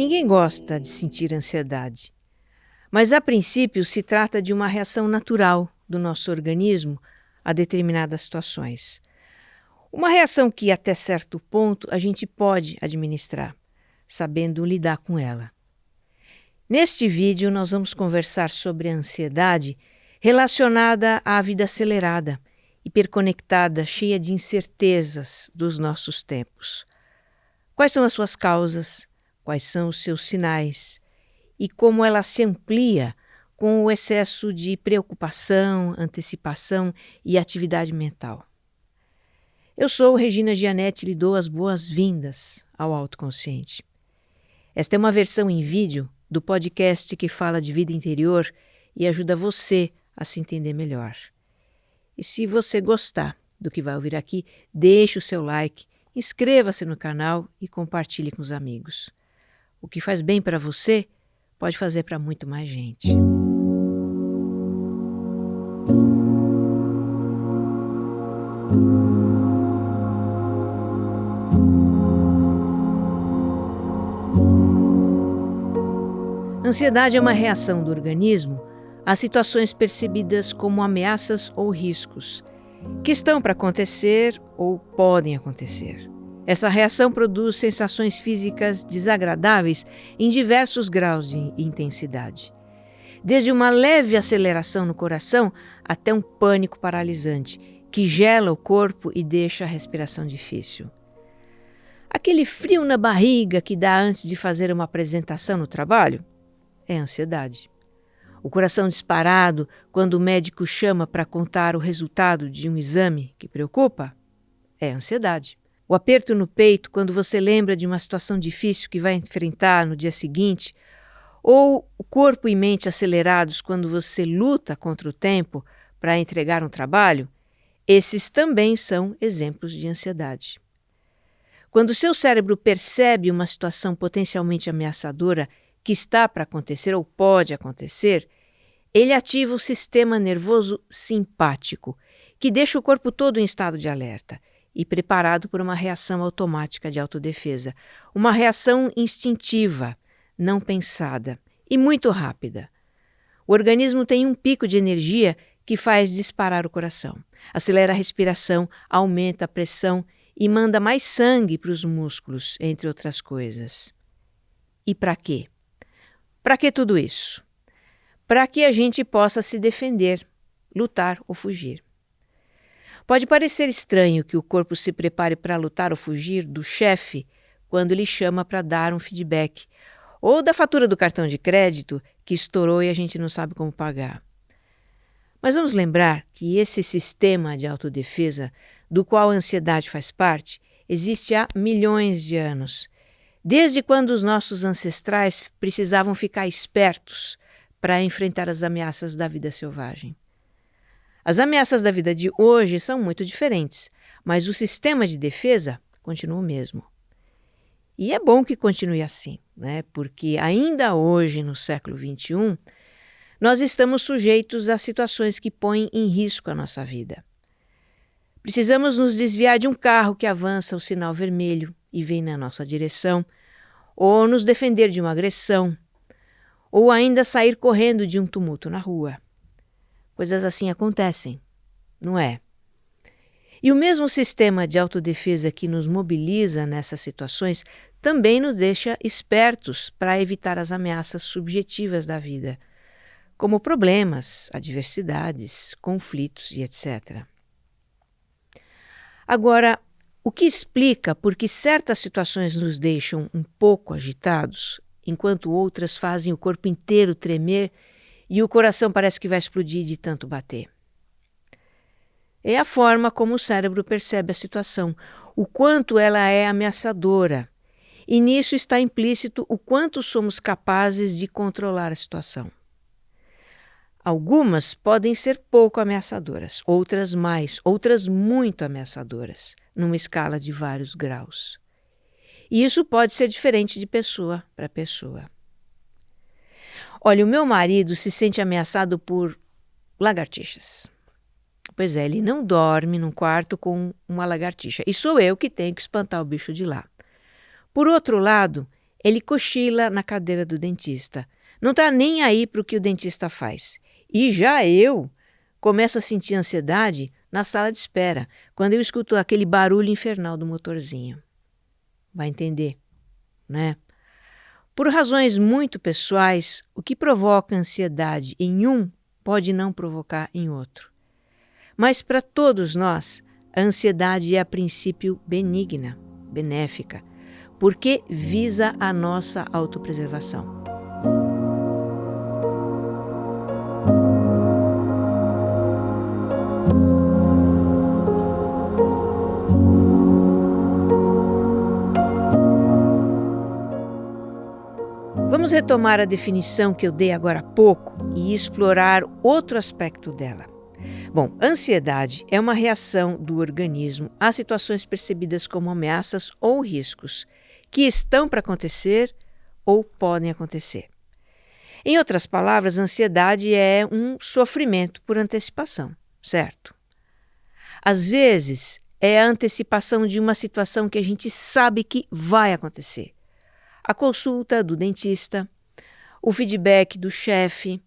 Ninguém gosta de sentir ansiedade, mas a princípio se trata de uma reação natural do nosso organismo a determinadas situações. Uma reação que até certo ponto a gente pode administrar, sabendo lidar com ela. Neste vídeo nós vamos conversar sobre a ansiedade relacionada à vida acelerada, hiperconectada, cheia de incertezas dos nossos tempos. Quais são as suas causas? Quais são os seus sinais? E como ela se amplia com o excesso de preocupação, antecipação e atividade mental. Eu sou Regina Gianetti e lhe dou as boas-vindas ao Autoconsciente. Esta é uma versão em vídeo do podcast que fala de vida interior e ajuda você a se entender melhor. E se você gostar do que vai ouvir aqui, deixe o seu like, inscreva-se no canal e compartilhe com os amigos. O que faz bem para você pode fazer para muito mais gente. Ansiedade é uma reação do organismo a situações percebidas como ameaças ou riscos, que estão para acontecer ou podem acontecer. Essa reação produz sensações físicas desagradáveis em diversos graus de intensidade. Desde uma leve aceleração no coração até um pânico paralisante, que gela o corpo e deixa a respiração difícil. Aquele frio na barriga que dá antes de fazer uma apresentação no trabalho é ansiedade. O coração disparado quando o médico chama para contar o resultado de um exame que preocupa é ansiedade. O aperto no peito quando você lembra de uma situação difícil que vai enfrentar no dia seguinte, ou o corpo e mente acelerados quando você luta contra o tempo para entregar um trabalho, esses também são exemplos de ansiedade. Quando o seu cérebro percebe uma situação potencialmente ameaçadora que está para acontecer ou pode acontecer, ele ativa o sistema nervoso simpático, que deixa o corpo todo em estado de alerta e preparado por uma reação automática de autodefesa, uma reação instintiva, não pensada e muito rápida. O organismo tem um pico de energia que faz disparar o coração, acelera a respiração, aumenta a pressão e manda mais sangue para os músculos, entre outras coisas. E para quê? Para que tudo isso? Para que a gente possa se defender, lutar ou fugir. Pode parecer estranho que o corpo se prepare para lutar ou fugir do chefe quando ele chama para dar um feedback, ou da fatura do cartão de crédito que estourou e a gente não sabe como pagar. Mas vamos lembrar que esse sistema de autodefesa, do qual a ansiedade faz parte, existe há milhões de anos, desde quando os nossos ancestrais precisavam ficar espertos para enfrentar as ameaças da vida selvagem. As ameaças da vida de hoje são muito diferentes, mas o sistema de defesa continua o mesmo. E é bom que continue assim, né? Porque ainda hoje, no século XXI, nós estamos sujeitos a situações que põem em risco a nossa vida. Precisamos nos desviar de um carro que avança o sinal vermelho e vem na nossa direção, ou nos defender de uma agressão, ou ainda sair correndo de um tumulto na rua. Coisas assim acontecem, não é? E o mesmo sistema de autodefesa que nos mobiliza nessas situações também nos deixa espertos para evitar as ameaças subjetivas da vida, como problemas, adversidades, conflitos e etc. Agora, o que explica por que certas situações nos deixam um pouco agitados, enquanto outras fazem o corpo inteiro tremer e o coração parece que vai explodir de tanto bater? É a forma como o cérebro percebe a situação, o quanto ela é ameaçadora. E nisso está implícito o quanto somos capazes de controlar a situação. Algumas podem ser pouco ameaçadoras, outras mais, outras muito ameaçadoras, numa escala de vários graus. E isso pode ser diferente de pessoa para pessoa. Olha, o meu marido se sente ameaçado por lagartixas. Pois é, ele não dorme num quarto com uma lagartixa. E sou eu que tenho que espantar o bicho de lá. Por outro lado, ele cochila na cadeira do dentista. Não está nem aí para o que o dentista faz. E já eu começo a sentir ansiedade na sala de espera, quando eu escuto aquele barulho infernal do motorzinho. Vai entender, né? Por razões muito pessoais, o que provoca ansiedade em um pode não provocar em outro. Mas para todos nós, a ansiedade é a princípio benigna, benéfica, porque visa a nossa autopreservação. Vamos retomar a definição que eu dei agora há pouco e explorar outro aspecto dela. Bom, ansiedade é uma reação do organismo a situações percebidas como ameaças ou riscos que estão para acontecer ou podem acontecer. Em outras palavras, ansiedade é um sofrimento por antecipação, certo? Às vezes, é a antecipação de uma situação que a gente sabe que vai acontecer. A consulta do dentista, o feedback do chefe,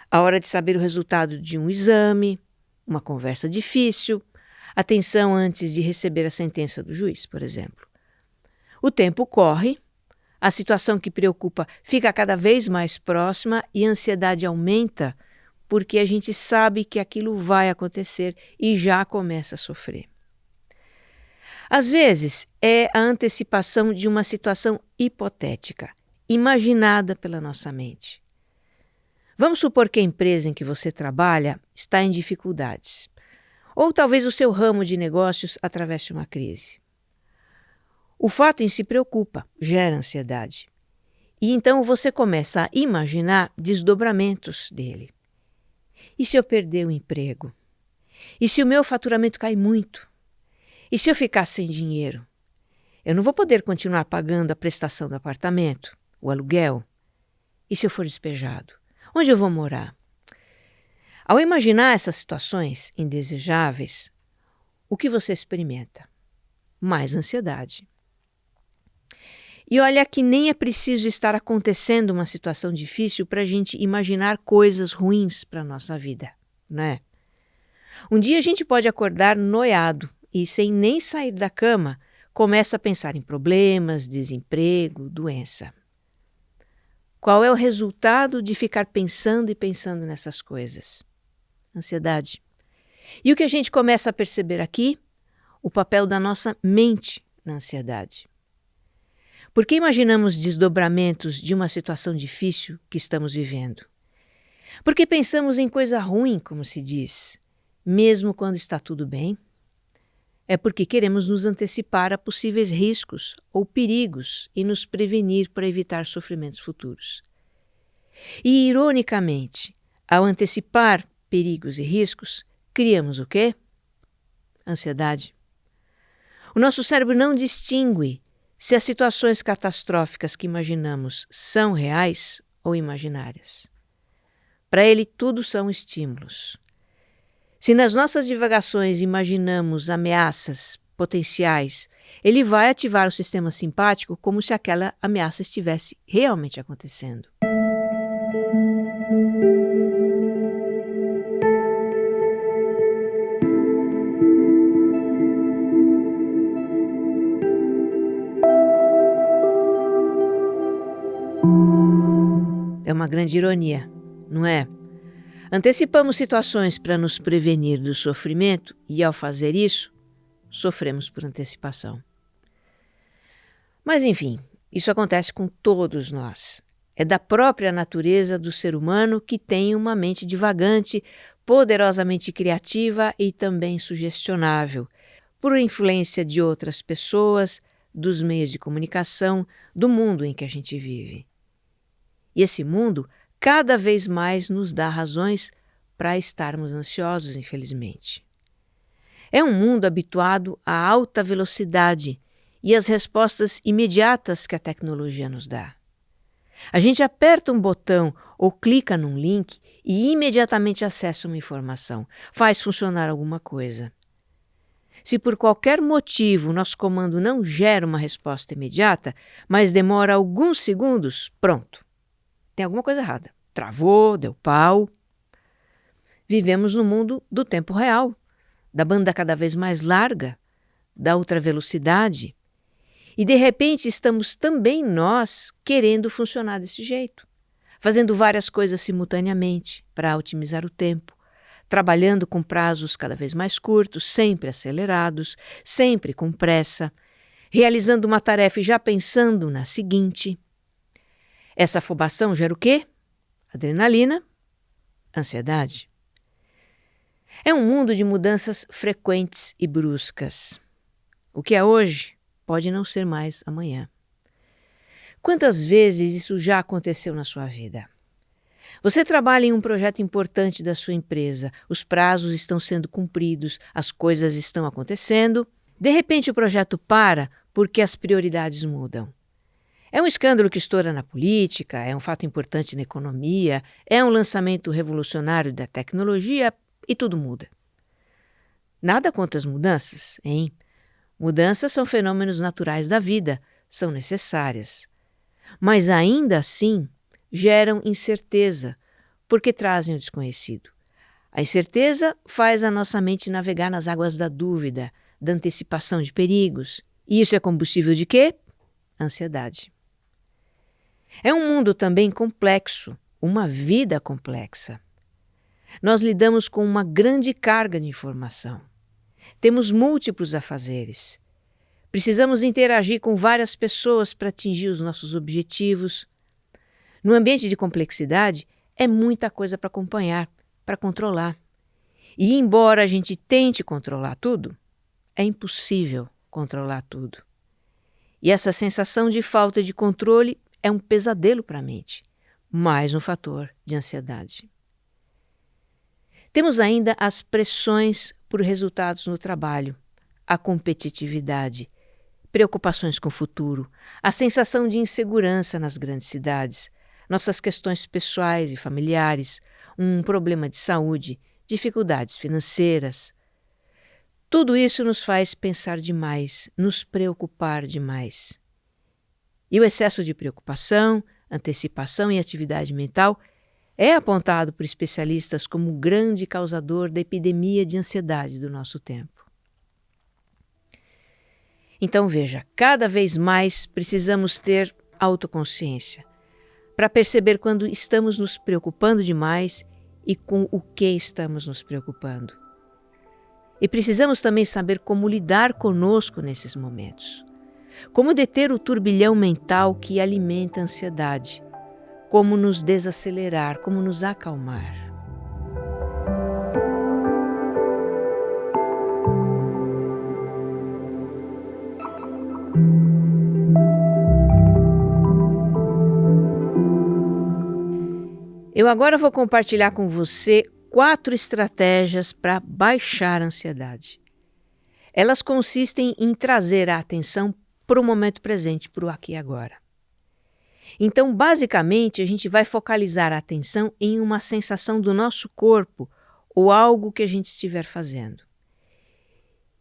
a hora de saber o resultado de um exame, uma conversa difícil, a tensão antes de receber a sentença do juiz, por exemplo. O tempo corre, a situação que preocupa fica cada vez mais próxima e a ansiedade aumenta porque a gente sabe que aquilo vai acontecer e já começa a sofrer. Às vezes, é a antecipação de uma situação hipotética, imaginada pela nossa mente. Vamos supor que a empresa em que você trabalha está em dificuldades, ou talvez o seu ramo de negócios atravesse uma crise. O fato em si preocupa, gera ansiedade. E então você começa a imaginar desdobramentos dele. E se eu perder o emprego? E se o meu faturamento cai muito? E se eu ficar sem dinheiro? Eu não vou poder continuar pagando a prestação do apartamento, o aluguel? E se eu for despejado? Onde eu vou morar? Ao imaginar essas situações indesejáveis, o que você experimenta? Mais ansiedade. E olha que nem é preciso estar acontecendo uma situação difícil para a gente imaginar coisas ruins para a nossa vida, não é? Um dia a gente pode acordar noiado e, sem nem sair da cama, começa a pensar em problemas, desemprego, doença. Qual é o resultado de ficar pensando e pensando nessas coisas? Ansiedade. E o que a gente começa a perceber aqui? O papel da nossa mente na ansiedade. Por que imaginamos desdobramentos de uma situação difícil que estamos vivendo? Porque pensamos em coisa ruim, como se diz, mesmo quando está tudo bem? É porque queremos nos antecipar a possíveis riscos ou perigos e nos prevenir para evitar sofrimentos futuros. E, ironicamente, ao antecipar perigos e riscos, criamos o quê? Ansiedade. O nosso cérebro não distingue se as situações catastróficas que imaginamos são reais ou imaginárias. Para ele, tudo são estímulos. Se nas nossas divagações imaginamos ameaças potenciais, ele vai ativar o sistema simpático como se aquela ameaça estivesse realmente acontecendo. É uma grande ironia, não é? Antecipamos situações para nos prevenir do sofrimento e, ao fazer isso, sofremos por antecipação. Mas, enfim, isso acontece com todos nós. É da própria natureza do ser humano que tem uma mente divagante, poderosamente criativa e também sugestionável, por influência de outras pessoas, dos meios de comunicação, do mundo em que a gente vive. E esse mundo cada vez mais nos dá razões para estarmos ansiosos, infelizmente. É um mundo habituado à alta velocidade e às respostas imediatas que a tecnologia nos dá. A gente aperta um botão ou clica num link e imediatamente acessa uma informação, faz funcionar alguma coisa. Se por qualquer motivo o nosso comando não gera uma resposta imediata, mas demora alguns segundos, pronto. Tem alguma coisa errada. Travou, deu pau. Vivemos no mundo do tempo real, da banda cada vez mais larga, da ultravelocidade. E de repente estamos também nós querendo funcionar desse jeito, fazendo várias coisas simultaneamente para otimizar o tempo, trabalhando com prazos cada vez mais curtos, sempre acelerados, sempre com pressa, realizando uma tarefa e já pensando na seguinte. Essa afobação gera o quê? Adrenalina, ansiedade. É um mundo de mudanças frequentes e bruscas. O que é hoje pode não ser mais amanhã. Quantas vezes isso já aconteceu na sua vida? Você trabalha em um projeto importante da sua empresa, os prazos estão sendo cumpridos, as coisas estão acontecendo. De repente o projeto para porque as prioridades mudam. É um escândalo que estoura na política, é um fato importante na economia, é um lançamento revolucionário da tecnologia e tudo muda. Nada contra as mudanças, hein? Mudanças são fenômenos naturais da vida, são necessárias. Mas ainda assim geram incerteza, porque trazem o desconhecido. A incerteza faz a nossa mente navegar nas águas da dúvida, da antecipação de perigos. E isso é combustível de quê? Ansiedade. É um mundo também complexo, uma vida complexa. Nós lidamos com uma grande carga de informação. Temos múltiplos afazeres. Precisamos interagir com várias pessoas para atingir os nossos objetivos. No ambiente de complexidade, é muita coisa para acompanhar, para controlar. E embora a gente tente controlar tudo, é impossível controlar tudo. E essa sensação de falta de controle é um pesadelo para a mente, mais um fator de ansiedade. Temos ainda as pressões por resultados no trabalho, a competitividade, preocupações com o futuro, a sensação de insegurança nas grandes cidades, nossas questões pessoais e familiares, um problema de saúde, dificuldades financeiras. Tudo isso nos faz pensar demais, nos preocupar demais. E o excesso de preocupação, antecipação e atividade mental é apontado por especialistas como o grande causador da epidemia de ansiedade do nosso tempo. Então veja, cada vez mais precisamos ter autoconsciência para perceber quando estamos nos preocupando demais e com o que estamos nos preocupando. E precisamos também saber como lidar conosco nesses momentos. Como deter o turbilhão mental que alimenta a ansiedade. Como nos desacelerar, como nos acalmar. Eu agora vou compartilhar com você 4 estratégias para baixar a ansiedade. Elas consistem em trazer a atenção para o momento presente, para o aqui e agora. Então, basicamente, a gente vai focalizar a atenção em uma sensação do nosso corpo ou algo que a gente estiver fazendo.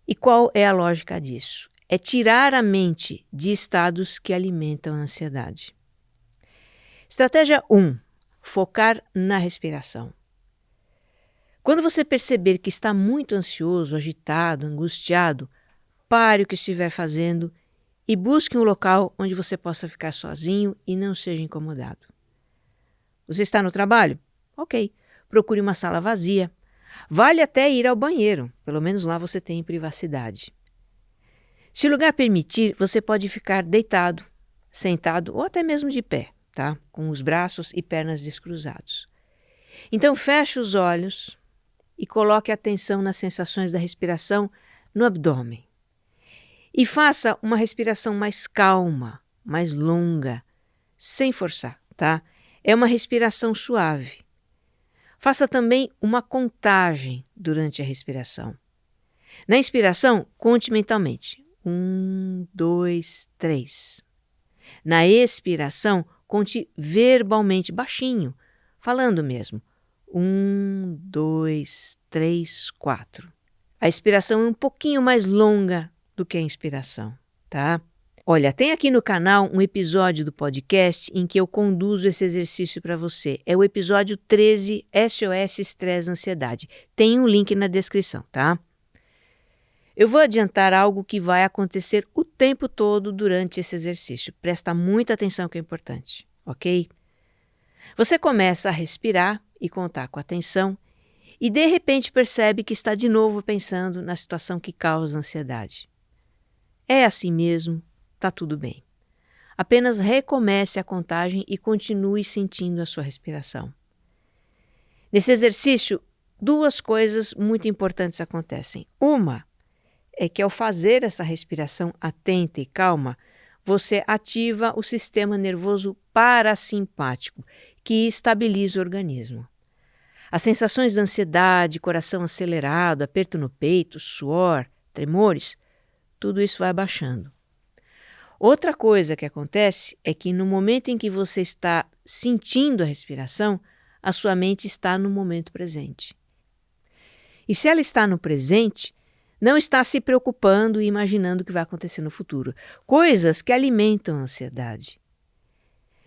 E qual é a lógica disso? É tirar a mente de estados que alimentam a ansiedade. Estratégia 1. Focar na respiração. Quando você perceber que está muito ansioso, agitado, angustiado, pare o que estiver fazendo e busque um local onde você possa ficar sozinho e não seja incomodado. Você está no trabalho? Ok, procure uma sala vazia. Vale até ir ao banheiro, pelo menos lá você tem privacidade. Se o lugar permitir, você pode ficar deitado, sentado ou até mesmo de pé, tá? Com os braços e pernas descruzados. Então feche os olhos e coloque atenção nas sensações da respiração no abdômen. E faça uma respiração mais calma, mais longa, sem forçar, tá? É uma respiração suave. Faça também uma contagem durante a respiração. Na inspiração, conte mentalmente. 1, 2, 3. Na expiração, conte verbalmente, baixinho, falando mesmo. 1, 2, 3, 4. A expiração é um pouquinho mais longa do que a inspiração, tá? Olha, tem aqui no canal um episódio do podcast em que eu conduzo esse exercício para você. É o episódio 13, SOS Estresse e Ansiedade. Tem um link na descrição, tá? Eu vou adiantar algo que vai acontecer o tempo todo durante esse exercício. Presta muita atenção que é importante, ok? Você começa a respirar e contar com atenção e de repente percebe que está de novo pensando na situação que causa ansiedade. É assim mesmo. Tá tudo bem. Apenas recomece a contagem e continue sentindo a sua respiração. Nesse exercício, duas coisas muito importantes acontecem. Uma é que ao fazer essa respiração atenta e calma, você ativa o sistema nervoso parasimpático, que estabiliza o organismo. As sensações de ansiedade, coração acelerado, aperto no peito, suor, tremores, tudo isso vai abaixando. Outra coisa que acontece é que no momento em que você está sentindo a respiração, a sua mente está no momento presente. E se ela está no presente, não está se preocupando e imaginando o que vai acontecer no futuro. Coisas que alimentam a ansiedade.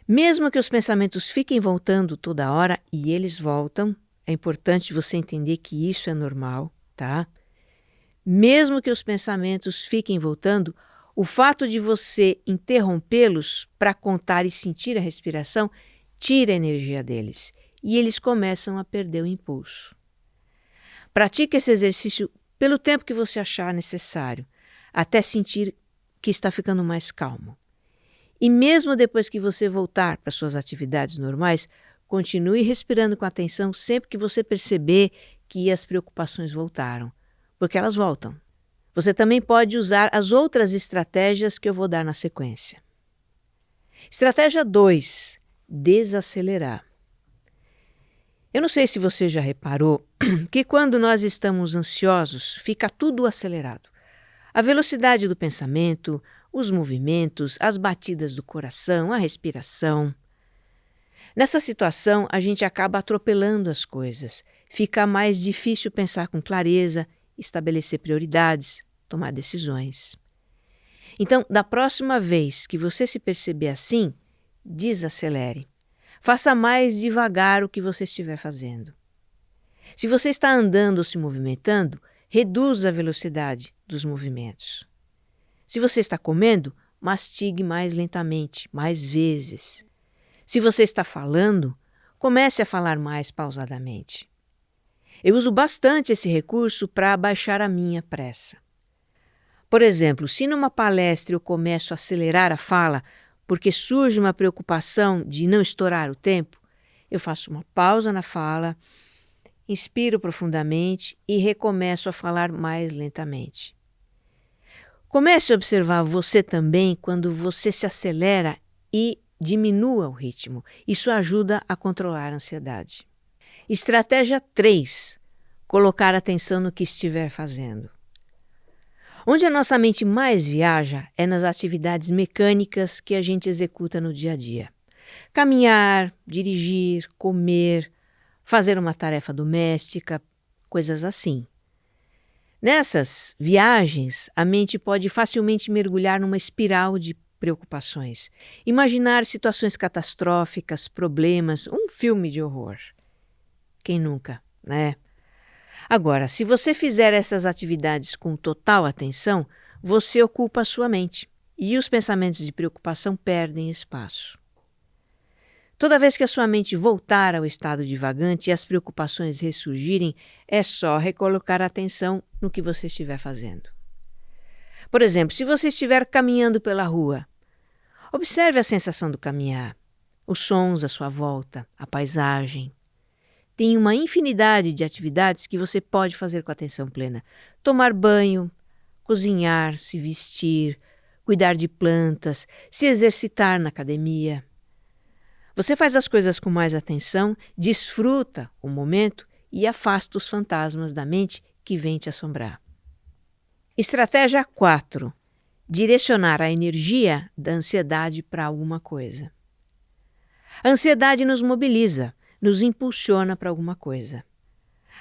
Mesmo que os pensamentos fiquem voltando toda hora, e eles voltam, é importante você entender que isso é normal, tá? Mesmo que os pensamentos fiquem voltando, o fato de você interrompê-los para contar e sentir a respiração tira a energia deles e eles começam a perder o impulso. Pratique esse exercício pelo tempo que você achar necessário, até sentir que está ficando mais calmo. E mesmo depois que você voltar para suas atividades normais, continue respirando com atenção sempre que você perceber que as preocupações voltaram, porque elas voltam. Você também pode usar as outras estratégias que eu vou dar na sequência. Estratégia 2, desacelerar. Eu não sei se você já reparou que quando nós estamos ansiosos, fica tudo acelerado. A velocidade do pensamento, os movimentos, as batidas do coração, a respiração. Nessa situação, a gente acaba atropelando as coisas. Fica mais difícil pensar com clareza, estabelecer prioridades, tomar decisões. Então, da próxima vez que você se perceber assim, desacelere. Faça mais devagar o que você estiver fazendo. Se você está andando ou se movimentando, reduza a velocidade dos movimentos. Se você está comendo, mastigue mais lentamente, mais vezes. Se você está falando, comece a falar mais pausadamente. Eu uso bastante esse recurso para abaixar a minha pressa. Por exemplo, se numa palestra eu começo a acelerar a fala porque surge uma preocupação de não estourar o tempo, eu faço uma pausa na fala, inspiro profundamente e recomeço a falar mais lentamente. Comece a observar você também quando você se acelera e diminua o ritmo. Isso ajuda a controlar a ansiedade. Estratégia 3. Colocar atenção no que estiver fazendo. Onde a nossa mente mais viaja é nas atividades mecânicas que a gente executa no dia a dia. Caminhar, dirigir, comer, fazer uma tarefa doméstica, coisas assim. Nessas viagens, a mente pode facilmente mergulhar numa espiral de preocupações. Imaginar situações catastróficas, problemas, um filme de horror. Quem nunca, né? Agora, se você fizer essas atividades com total atenção, você ocupa a sua mente e os pensamentos de preocupação perdem espaço. Toda vez que a sua mente voltar ao estado divagante e as preocupações ressurgirem, é só recolocar a atenção no que você estiver fazendo. Por exemplo, se você estiver caminhando pela rua, observe a sensação do caminhar, os sons à sua volta, a paisagem. Tem uma infinidade de atividades que você pode fazer com atenção plena. Tomar banho, cozinhar, se vestir, cuidar de plantas, se exercitar na academia. Você faz as coisas com mais atenção, desfruta o momento e afasta os fantasmas da mente que vêm te assombrar. Estratégia 4. Direcionar a energia da ansiedade para alguma coisa. A ansiedade nos mobiliza, nos impulsiona para alguma coisa.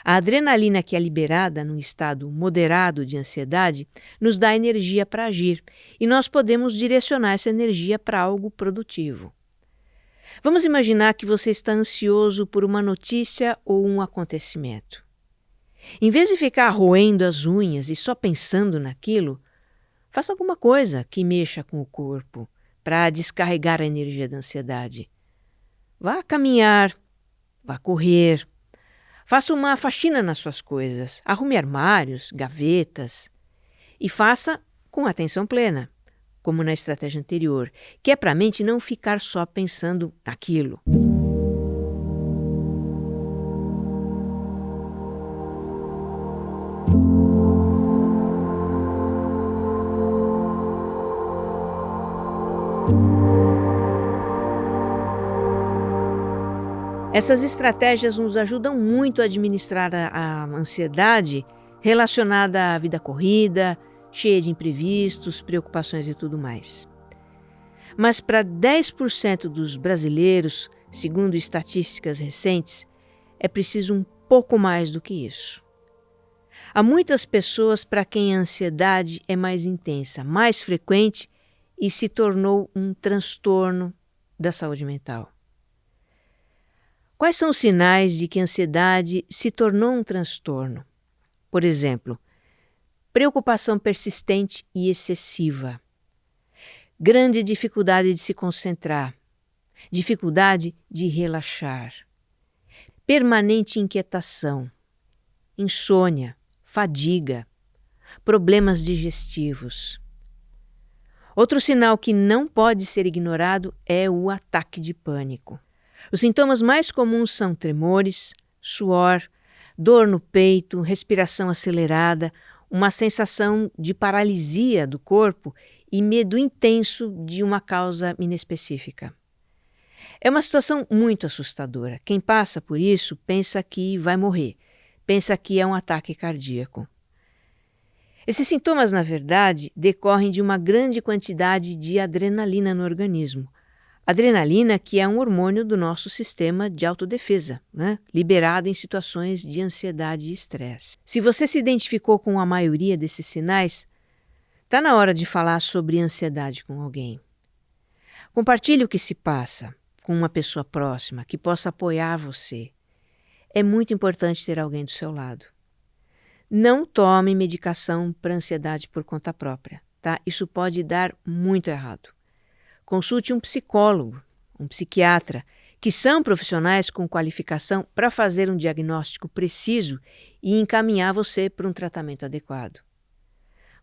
A adrenalina que é liberada num estado moderado de ansiedade nos dá energia para agir e nós podemos direcionar essa energia para algo produtivo. Vamos imaginar que você está ansioso por uma notícia ou um acontecimento. Em vez de ficar roendo as unhas e só pensando naquilo, faça alguma coisa que mexa com o corpo para descarregar a energia da ansiedade. Vá caminhar, vá correr, faça uma faxina nas suas coisas, arrume armários, gavetas e faça com atenção plena, como na estratégia anterior, que é para a mente não ficar só pensando naquilo. Essas estratégias nos ajudam muito a administrar a ansiedade relacionada à vida corrida, cheia de imprevistos, preocupações e tudo mais. Mas para 10% dos brasileiros, segundo estatísticas recentes, é preciso um pouco mais do que isso. Há muitas pessoas para quem a ansiedade é mais intensa, mais frequente e se tornou um transtorno da saúde mental. Quais são os sinais de que a ansiedade se tornou um transtorno? Por exemplo, preocupação persistente e excessiva, grande dificuldade de se concentrar, dificuldade de relaxar, permanente inquietação, insônia, fadiga, problemas digestivos. Outro sinal que não pode ser ignorado é o ataque de pânico. Os sintomas mais comuns são tremores, suor, dor no peito, respiração acelerada, uma sensação de paralisia do corpo e medo intenso de uma causa inespecífica. É uma situação muito assustadora. Quem passa por isso pensa que vai morrer, pensa que é um ataque cardíaco. Esses sintomas, na verdade, decorrem de uma grande quantidade de adrenalina no organismo. Adrenalina, que é um hormônio do nosso sistema de autodefesa, liberado em situações de ansiedade e estresse. Se você se identificou com a maioria desses sinais, está na hora de falar sobre ansiedade com alguém. Compartilhe o que se passa com uma pessoa próxima que possa apoiar você. É muito importante ter alguém do seu lado. Não tome medicação para ansiedade por conta própria, tá? Isso pode dar muito errado. Consulte um psicólogo, um psiquiatra, que são profissionais com qualificação para fazer um diagnóstico preciso e encaminhar você para um tratamento adequado.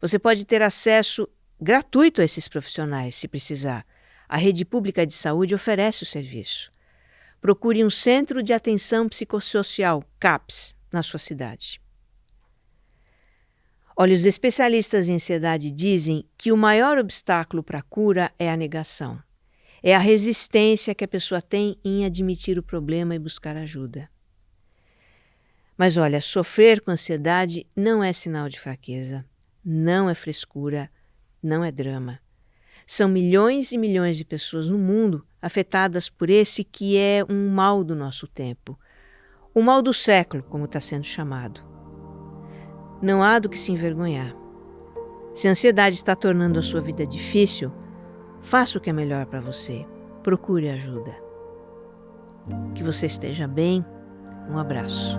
Você pode ter acesso gratuito a esses profissionais, se precisar. A rede pública de saúde oferece o serviço. Procure um centro de atenção psicossocial, CAPS, na sua cidade. Olha, os especialistas em ansiedade dizem que o maior obstáculo para a cura é a negação. É a resistência que a pessoa tem em admitir o problema e buscar ajuda. Mas olha, sofrer com ansiedade não é sinal de fraqueza, não é frescura, não é drama. São milhões e milhões de pessoas no mundo afetadas por esse que é um mal do nosso tempo. O mal do século, como está sendo chamado. Não há do que se envergonhar. Se a ansiedade está tornando a sua vida difícil, faça o que é melhor para você. Procure ajuda. Que você esteja bem. Um abraço.